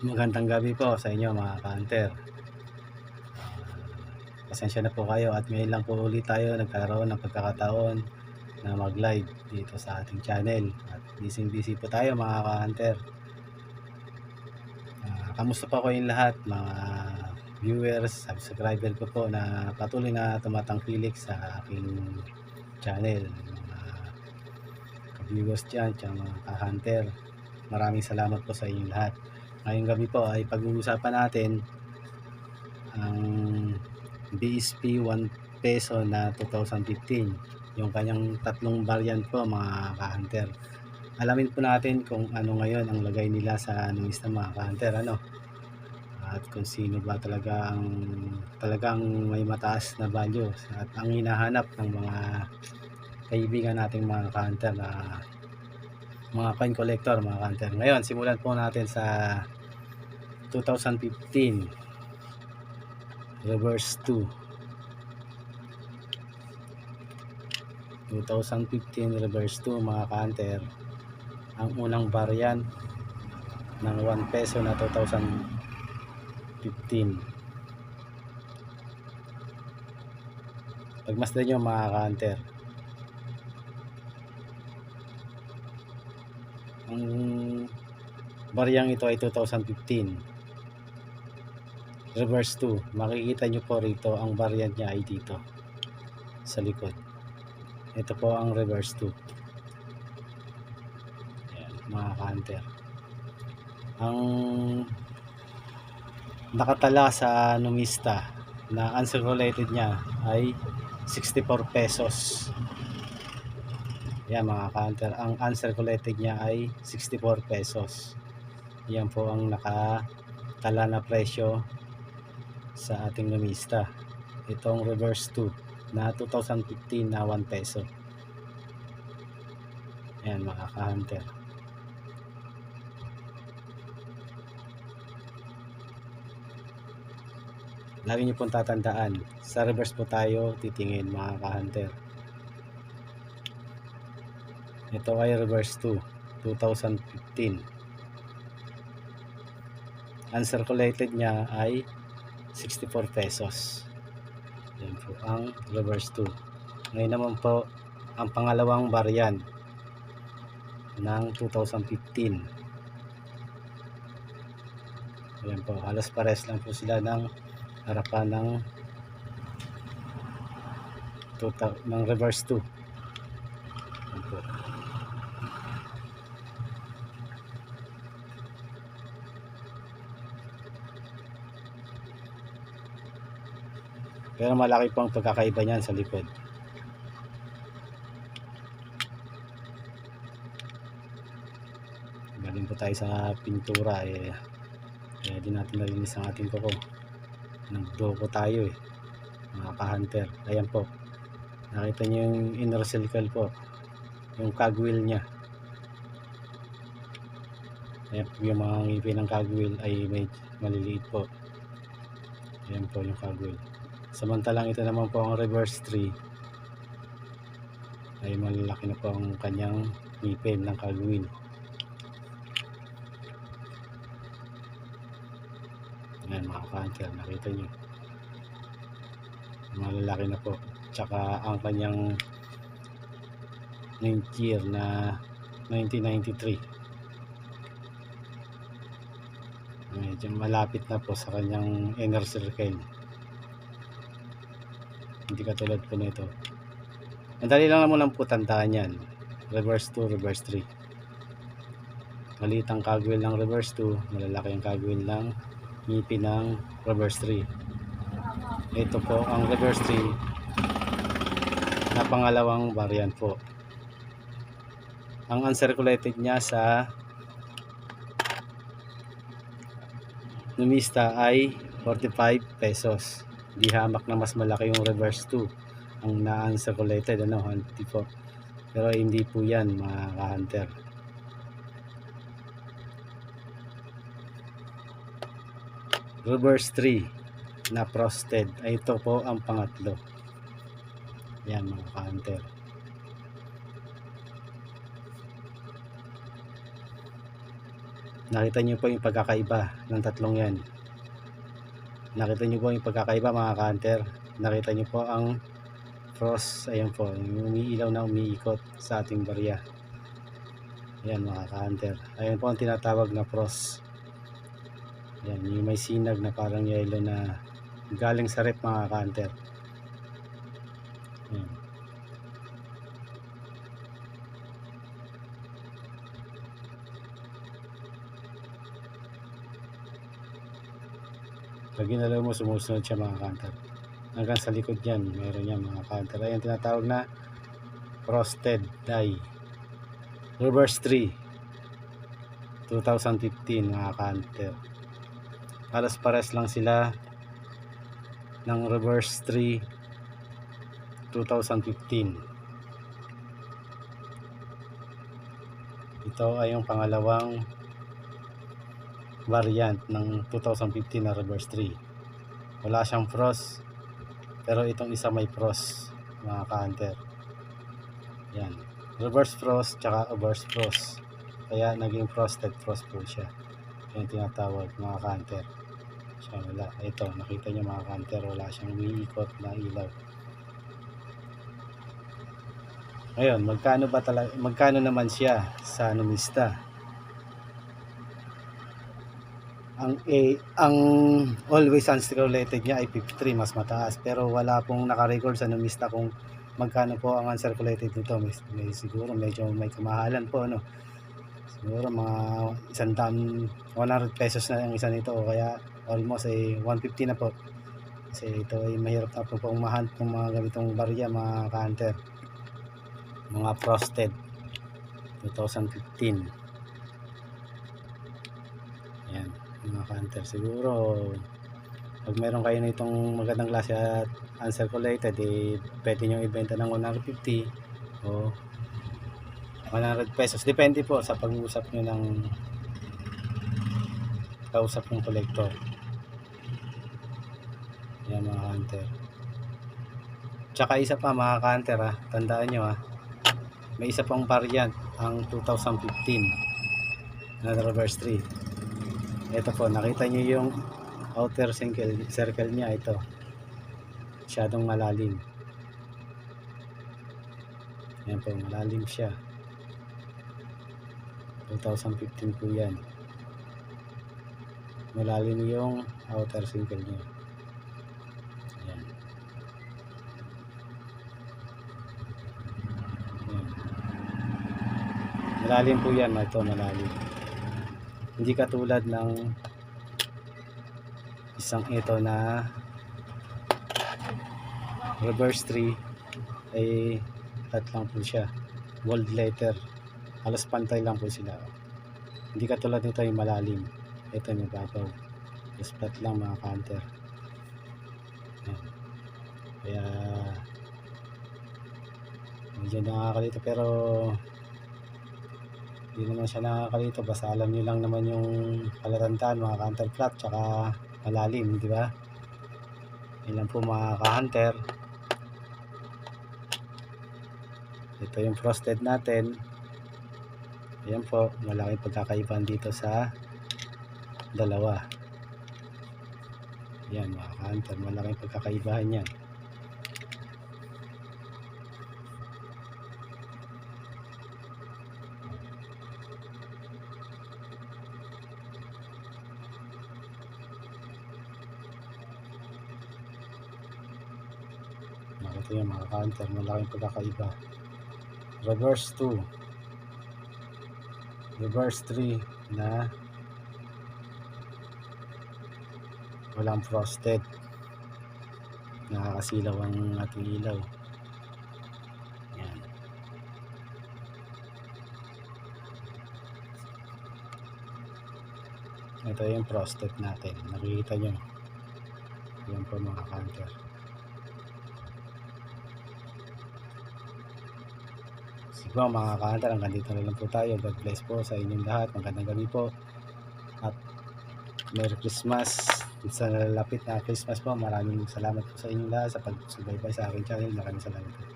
Magandang gabi po sa inyo mga ka-hunter. Pasensya na po kayo at ngayon lang po ulit tayo nagkaroon ng pagkakataon na mag-live dito sa ating channel. At busy po tayo mga ka-hunter. Kamusta po kayong lahat mga viewers, subscriber ko po na patuloy na tumatangkilik sa aking channel. Mga ka-viewers dyan, mga ka-hunter, maraming salamat po sa inyong lahat. Ngayong gabi po ay pag-uusapan natin ang BSP 1 peso na 2015, yung kanyang tatlong variant po mga ka-hunter. Alamin po natin kung ano ngayon ang lagay nila sa numista mga ka-hunter, at kung sino ba talagang may mataas na value at ang hinahanap ng mga kaibigan nating mga ka-hunter na mga coin collector mga ka-hunter. Ngayon simulan po natin sa 2015 reverse 2. 2015 reverse 2 mga ka-hunter, ang unang variant ng 1 peso na 2015. Pagmasdan nyo mga ka-hunter, ang variant ito ay 2015 reverse 2. Makikita nyo po rito ang variant niya ay dito sa likod. Ito po ang reverse 2. Ayan, mga ka-hunter. Ang nakatala sa numista na uncirculated niya ay 64 pesos. Yan mga ka-hunter, ang uncirculated niya ay 64 pesos. Yan po ang nakatala na presyo sa ating numista. Itong reverse 2 na 2015 na 1 peso. Ayan mga ka-hunter. Lagi nyo pong tatandaan, sa reverse po tayo titingin mga ka-hunter. Ito ay reverse 2 2015. Uncirculated niya ay 64 pesos. Yan po ang reverse 2. Ngayon naman po ang pangalawang variant ng 2015. Yan po, halos pares lang po sila ng harapan ng reverse 2. Yan po. Pero malaki po ang pagkakaiba niyan sa likod. Galing po tayo sa pintura kaya di natin nalinis ang ating kuko. Nagdoko tayo mga ka-hunter. Ayan po, nakita nyo yung inner circle po, yung cogwheel nya. Ayan po, yung mga ngipin ng cogwheel ay may maliliit po. Ayan po yung cogwheel. Samantalang ito naman po ang reverse 3 ay malalaki na po ang kanyang ngipin ng cogwheel. Ayan mga ka-hunter, nakita nyo malalaki na po. Tsaka ang kanyang named year na 1993, medyo malapit na po sa kanyang inner circle. Hindi katulad po nito. Madali lang naman po tandaan yan. Reverse 2, reverse 3. Maliit ang cogwheel ng reverse 2, malalaki ang cogwheel ng ngipin ng reverse 3. Ito po ang reverse 3 na pangalawang variant po. Ang uncirculated niya sa numista ay 45 pesos. Di hamak na mas malaki yung reverse 2 ang na-uncirculated, hindi po. Pero hindi po yan mga ka-hunter. Reverse 3 na frosted ay ito po ang pangatlo. Yan mga ka-hunter. Nakita nyo po yung pagkakaiba ng tatlong yan. Nakita nyo po yung pagkakaiba mga ka-hunter. Nakita nyo po ang frost. Ayan po, yung umiilaw na umiikot sa ating barya. Ayan mga ka-hunter. Ayan po ang tinatawag na frost. Ayan, yung may sinag na parang yellow na galing sa rep mga ka-hunter. Ayan. Pag ginalaw mo, sumusunod siya mga ka-hunter. Hanggang sa likod yan, meron yan mga ka-hunter. Ayan tinatawag na frosted dye. Reverse 3 2015 mga ka-hunter. Halos pares lang sila ng reverse 3 2015. Ito ay yung pangalawang variant ng 2015 na reverse 3. Wala siyang frost, pero itong isa may frost mga ka-hunter. Yan, reverse frost tsaka reverse frost, kaya naging frosted frost po siya. Yan tinatawag mga ka-hunter. So wala, ito nakita nyo mga ka-hunter, wala siyang umiikot na ilaw. Ngayon, magkano naman siya sa numista? Ang always uncirculated niya ay 53, mas mataas, pero wala pong naka-record sa numista kung magkano po ang uncirculated nito. May siguro medyo may kamahalan po, ano, siguro mga 100 pesos na ang isa nito, o kaya almost ay 150 na po, kasi ito ay mahirap na po pong mahal ng mga ganitong barya mga ka-hunter, mga frosted 2015. Ayan mga ka-hunter, siguro pag meron kayo nitong magandang klase at uncirculated, pwede nyo ibenta ng 150 o 100 pesos, depende po sa pag-uusap nyo ng kausap ng collector. Yan mga ka-hunter. Tsaka isa pa mga ka-hunter, tandaan nyo, may isa pang variant ang 2015 na reverse 3. Ito po, nakita nyo yung outer circle niya. Ito, masyadong malalim. Yan po, malalim siya. 2015 po yan. Malalim yung outer circle niya. Yan. Yan. Malalim po yan. Ito, malalim. Hindi katulad ng isang ito na reverse 3 ay flat lang po siya, bold letter, halos pantay lang po sila. Hindi katulad nito yung malalim, ito yung mababaw, just flat lang mga ka-hunter. Kaya medyo nakakalito, pero hindi naman siya nakakalito, basta alam nyo lang naman yung palatandaan mga ka-hunter, flat tsaka malalim, di ba? Yan po mga ka-hunter. Ito yung frosted natin. Ayan po, malaking pagkakaiban dito sa dalawa. Yan mga ka-hunter, malaking pagkakaibahan yan. Ito yung mga ka-hunter, malaking pagkakaiba. Reverse 2, reverse 3 na walang frosted, nakakasilaw ang ating ilaw. Yan. Ito yung frosted natin, nakikita nyo. Yan po mga ka-hunter. Siguro mga ka-hunter, hanggang dito na lang po tayo. God bless po sa inyong lahat. Magandang gabi po at Merry Christmas sa nalalapit na Christmas po. Maraming salamat po sa inyong lahat sa pagsubaybay sa aking channel. Maraming salamat po.